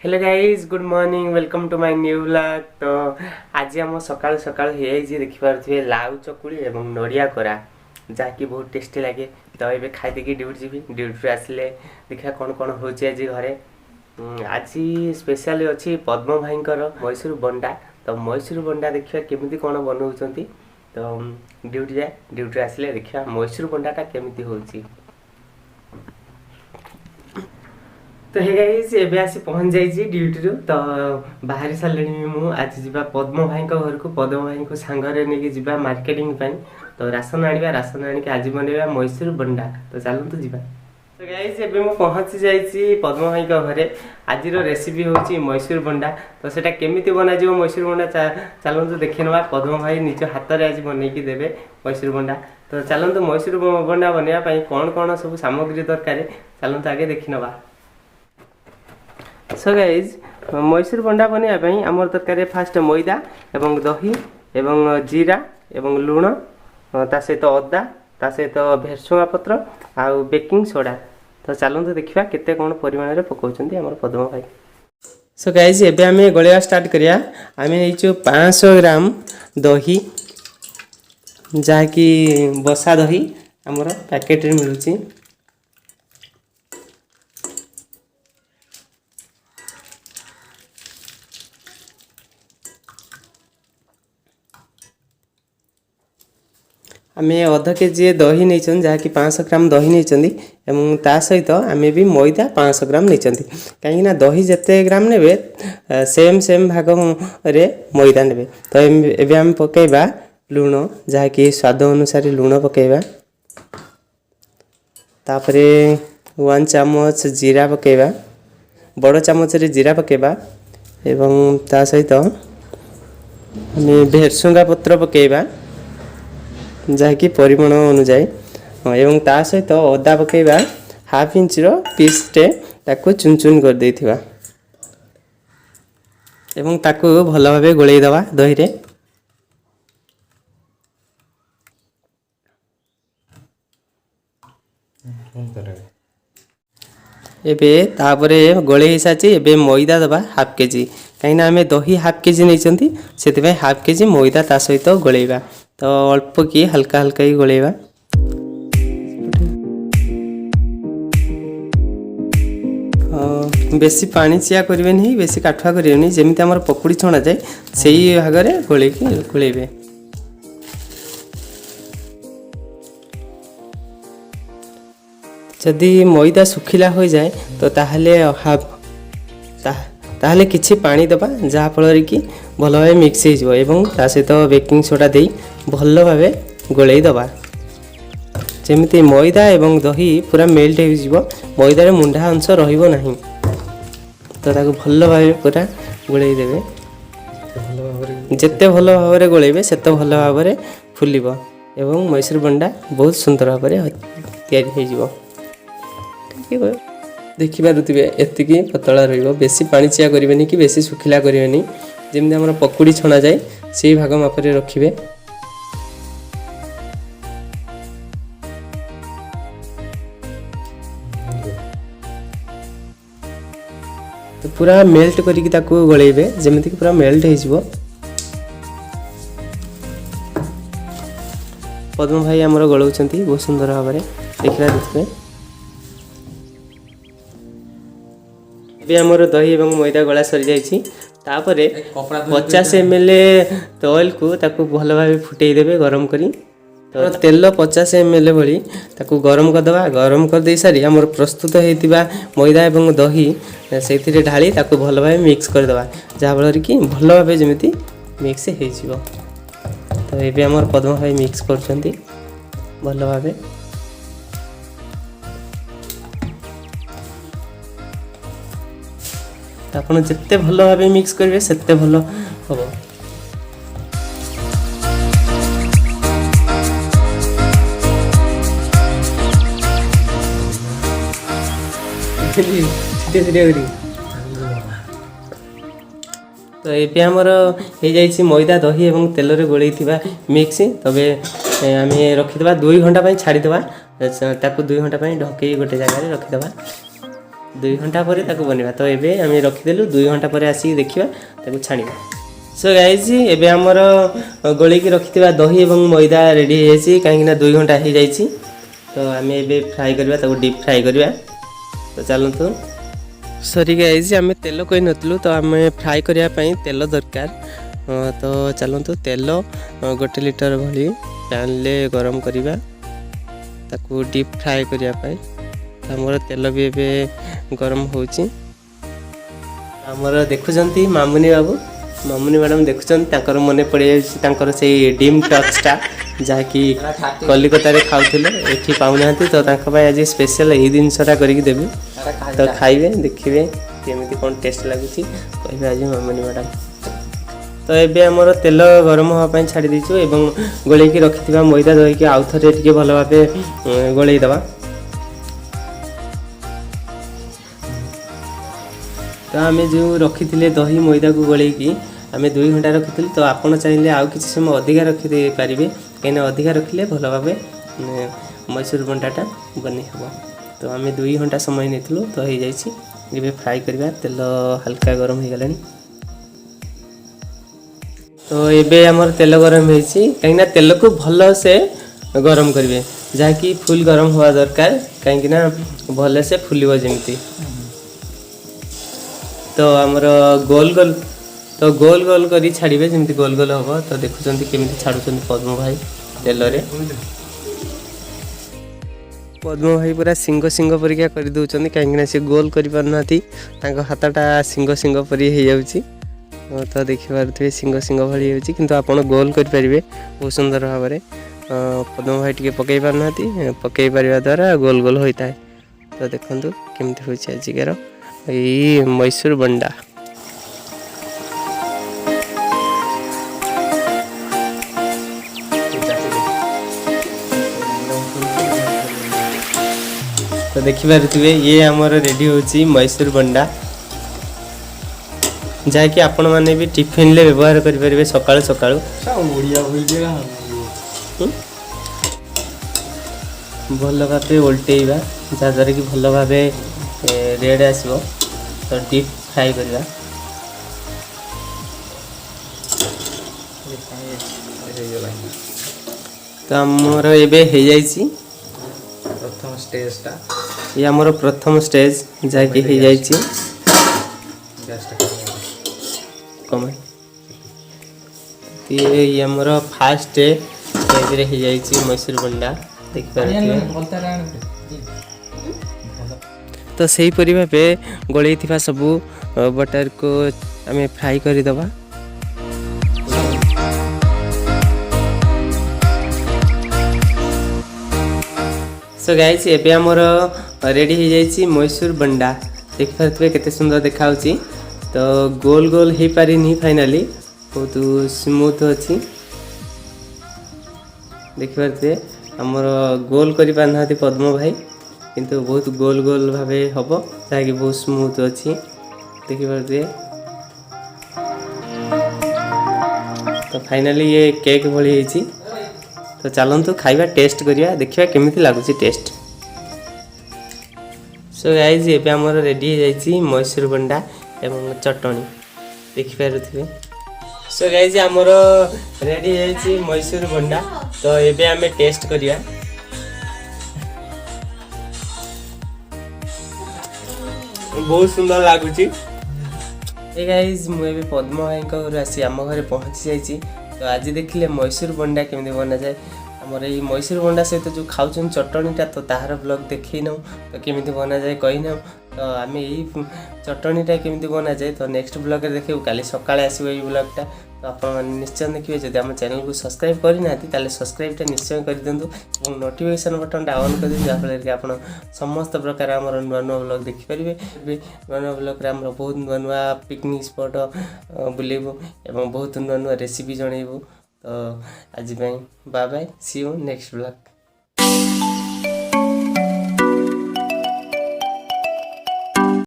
Hello guys good morning welcome to my new vlog. तो आज आम सकाल सकाल देखिपे लाउ चकुड़ी एवं नड़िया कोरा जहाँकि बहुत टेस्टी लगे। तो ये खाई ड्यूटी जी ड्यूटी आसिले देखा कौन कौन हो आज घरे। आज स्पेशल अच्छी पद्म भाई मैसूर बंडा। तो मैसूर बंडा देखा केमी कौन बनाऊँच। तो ड्यूटी जाए ड्यूटी आसिले देखा मैसूर बंडाटा केमी हो। तो हे गाइस एबे आसी पहुंच जाइए ड्यूटी रु। तो बाहरी सारे मु आज जीवा पद्म भाई घर को पद्म भाई को सांगरे नहीं जीवा मार्केटिंग पाई। तो राशन आनिबा राशन आनिक आज बनैबा मैसूर बंडा। तो चलतु जीवा। तो गाइस एबे मु पहुंची जाइए पद्म भाई घरे। आज रेसिपी होची मैसूर बंडा। तो सेटा केमिति बना जिवो मैसूर बंडा चलतु देखि नवा। पद्म भाई निज हाथ रे आज बनैकी देबे मैसूर बंडा। तो चलतु मैसूर बंडा बनैबा पई कोन कोन सब सामग्री दरकार चलतु आगे देखि नवा। सो गाइज मैसूर बंडा बनवाई आमर दरकार फास्ट मैदा एवं दही एवं जीरा एवं लुण ता सहित अदा ता सहित भेरसुंगा पत्र आउ बेकिंग सोडा। तो चलते देखा केते कौन परिमाण में पकाउछन्ती आमर पद्म भाई। सो गाइज एबे आमे गलिया स्टार्ट करिया। आमे नेइछु 500 ग्राम दही जहाँकि बसा दही आमर पैकेट रे मिलुची। आम अध केजी दही नहीं जहाँकि 500 ग्राम दही नहीं ता सहित आम भी मैदा 500 ग्राम नहीं कहीं दही जिते ग्राम ने सेम सेम भाग रे मैदा ने। तो एबे आम पकेबा लुण जहाँकि स्वाद अनुसार लुण पकेबा। तापरे 1 चामच जीरा पकेबा बड़ चामच रे जीरा पकेबा एवं ता सहित आम भेरसुंगा पत्र पकेबा जहाँकि परिमाण अनुसार एवं ता सहित अदा पकेबा हाफ इंच पीस टे ताको चुन चुन कर देथिबा एवं ताको भल भाबे गोळेई दवा दही रे। एबे तापरे गोळेई साची एबे मैदा दबा हाफ केजी कहीं आम दही हाफ केजी नहीं से हाफ केजी मैदा ता सहित गोळेइबा। तो अल्प की हल्का हल्का ही गोलेबा। बेसी पानी चिया करेंगे नहीं बेसी काठुआ करेंगे जमी आम पकुड़ी छणा जाए से ही भाग में गोलेबे। जदि मैदा सुखिला हो जाए तो ताहले किछि पानी दबा जहाँ फल कि भल भाव मिक्स हो सहित बेकिंग सोडा दे भल भाव गोलई दबा जमी मैदा एवं दही पूरा मेल्ट हो मैदार मुंडा अंश रहिबो नहीं। तो ताको भल भाव पूरा गोलई देबे जिते भल भाव में गोलेबे सेते भल भाव में फुलिबो एवं मैसूर बंडा बहुत सुंदर भाव में तैयारी हो। देखिपे एतिकी पतला बेसी पानी चिया करेंगे कि बेसी सुखिला करेंगे जमी आम पकुड़ी छणा जाए से भाग मापरे रखिए। तो पूरा मेल्ट करिकी ताकू गलेबे जमीती पूरा मेल्ट हो। पद्म भाई आमर गलाउछन्ती बहुत सुंदर भाव में देखा देखिए। ये आमर दही एवं मैदा गला सरी जाइए। तापरे 50 ml तेल को ताकू भल भाव फुटे देबे गरम करी। तो तेल 50 ml भली ताकू गरम करदे गरम कर दे सारी आमर प्रस्तुत होइतिबा मैदा एवं दही से ढाली ताकू भल भाव मिक्स करदे जहाँ फल कि भल भाव जमी मिक्स हो। तो ये आमर पद्म भाई मिक्स करछन्ती भल भाव। आपन जिते भल भाव मिक्स करेंगे सेते भल हम। तो ये आमर हो जाइए मैदा दही एवं तेल रे गोलई मिक्स। तबे आम रखीदे 2 घंटा छाड़ीदे ताकू 2 घंटा ढके गोटे जगह रखीदे। 2 घंटा पर बनवा तो ये आम रखीदेलु 2 घंटा पर आसिक देखा छाणा। सो गाइज एबे आमर गोली की रखि दही और मैदा रेडी हो कहीं 2 घंटा हो जाए तो आम ए फ्राए करवा डीप फ्राए करवा। तो चलतु सॉरी गाइज आम तेल कही नु तो आम फ्राए करने तेल दरकार। तो चलतु तेल 1 लिटर भली पैन ले गरम करवा ताकू डीप फ्राए करने। आमर तेल भी एबे गरम होची। आमर देखुंत मामुनी बाबू मामुनी मैडम देखुं मन पड़ जाए से डिम टचटा जहाँकि कलिकता खाऊले ये पाऊना तो आज स्पेशल यही जिनसा करदेवी तो खाइबे देखिए केमी कौन टेस्ट लगुच कहे आज मामुनी मैडम। तो ये आमर तेल गरम हाँपाई छाड़ी देचु एवं गोल रखि मैदा दही की आउ थे टे भल भाव गोलईदे। तो आम जो रखी थे दही मैदा को गोलैकी आम 2 घंटा रखी तो आपड़ चाहिए आउ कि समय अधिका रखिदे पारे कहीं अधिका रखिले भल भाव मैसूर बंडाटा बन हम। तो आम 2 घंटा समय नहीं तो हो जाए फ्राए करवा तेल हल्का गरम हो गला। तो ये आमर तेल गरम हो कहीं तेल को भल से गरम करेंगे जहाँकि फुल गरम हवा दरकार कहीं भल से फुल जमी। तो आमर गोल गोल करी छाड़े जमी गोल गोल हम। तो देखुं केमी छाड़ुं पद्म भाई तेल रे पद्म भाई पूरा सिंग सिंग परिका कर दौरान कहीं सी गोल कर हाथटा सिंग सिंग परी हो जाऊँगी। तो देखिए सिंग सिंग भाई हो आप गोल करेंगे बहुत सुंदर भाव में। पद्म भाई टे पकई पारना पकई पार द्वारा गोल गोल होता है। तो देखो केमती हो आजिकार ये मैसूर बंडा। तो देखिए ये आमर रेडी होची मैसूर बंडा जहाँकि आपण मैंने भी टिफिन ले व्यवहार करेंगे सकाळु सकाळु भल भाव ओल्टेवा जहाँद्वारा कि भल भाव रेड आसो। तो डीप फ्राए करवा। तो आमर एवं प्रथम स्टेजटा ये आमर प्रथम स्टेज जहाँकि हो जाए कम ये आमर फास्ट स्टेज हो जाए मैसूर बंडा देखिए। तो सही परि भावे गोलई थिबा सबू बटर को आम फ्राई करदे। सो गाइस एबे आमर रेडी हो जाए मैसूर बंडा देखिए केते सुंदर देखा। तो गोल गोल हो पारिनी फाइनाली बहुत स्मूथ अच्छी देखिए आमर गोल कर पारना पद्म भाई किंतु बहुत गोल गोल भाव हम जहाँकि बहुत स्मूथ अच्छी देखिए। तो फाइनाली ये केक भली होती। तो चलतु खाइबा टेस्ट करिया देखिए केमिति लागुची टेस्ट। सो गाइज ये आमर रेडी हो जाए मैसूर बंडा एवं चटनी देखिपे। सो गाइज आमर रेडी हो जाए मैसूर बंडा। तो ये आम टेस्ट करिया। बहुत सुंदर लगुच। गाइज मुझे पद्म भाई घर आसी आम घर पहुँची जाइए। तो आज देखिले मैसूर बंडा केमी बना जाए आमर ये मैसूर बंडा सहित जो खाऊन चटनीटा तो तार ब्लॉग देखी नौ तो केमी बना जाए कही नौ। तो आम यही चटनीटा केमी बना जाए तो नेक्स्ट ब्लॉग देखिए काली सकाळे आसो ये ब्लॉगटा। तो आप निश्चय देखिए जब आम चैनल को सब्सक्राइब करना सब्सक्राइबटा निश्चय कर दिंतु और नोटिफिकेशन बटनटा ऑन कर दिंतु जहाँफल कि आप समस्त प्रकार आमर नुआ नुआ ब्लॉग देखिपारे। नुआ नुआ ब्लॉग आम बहुत नुआ नुआ पिकनिक स्पॉट बुलेबू एवं बहुत नुआ नुआ रेसिपी जनइबू। तो आज bye bye see you next blog.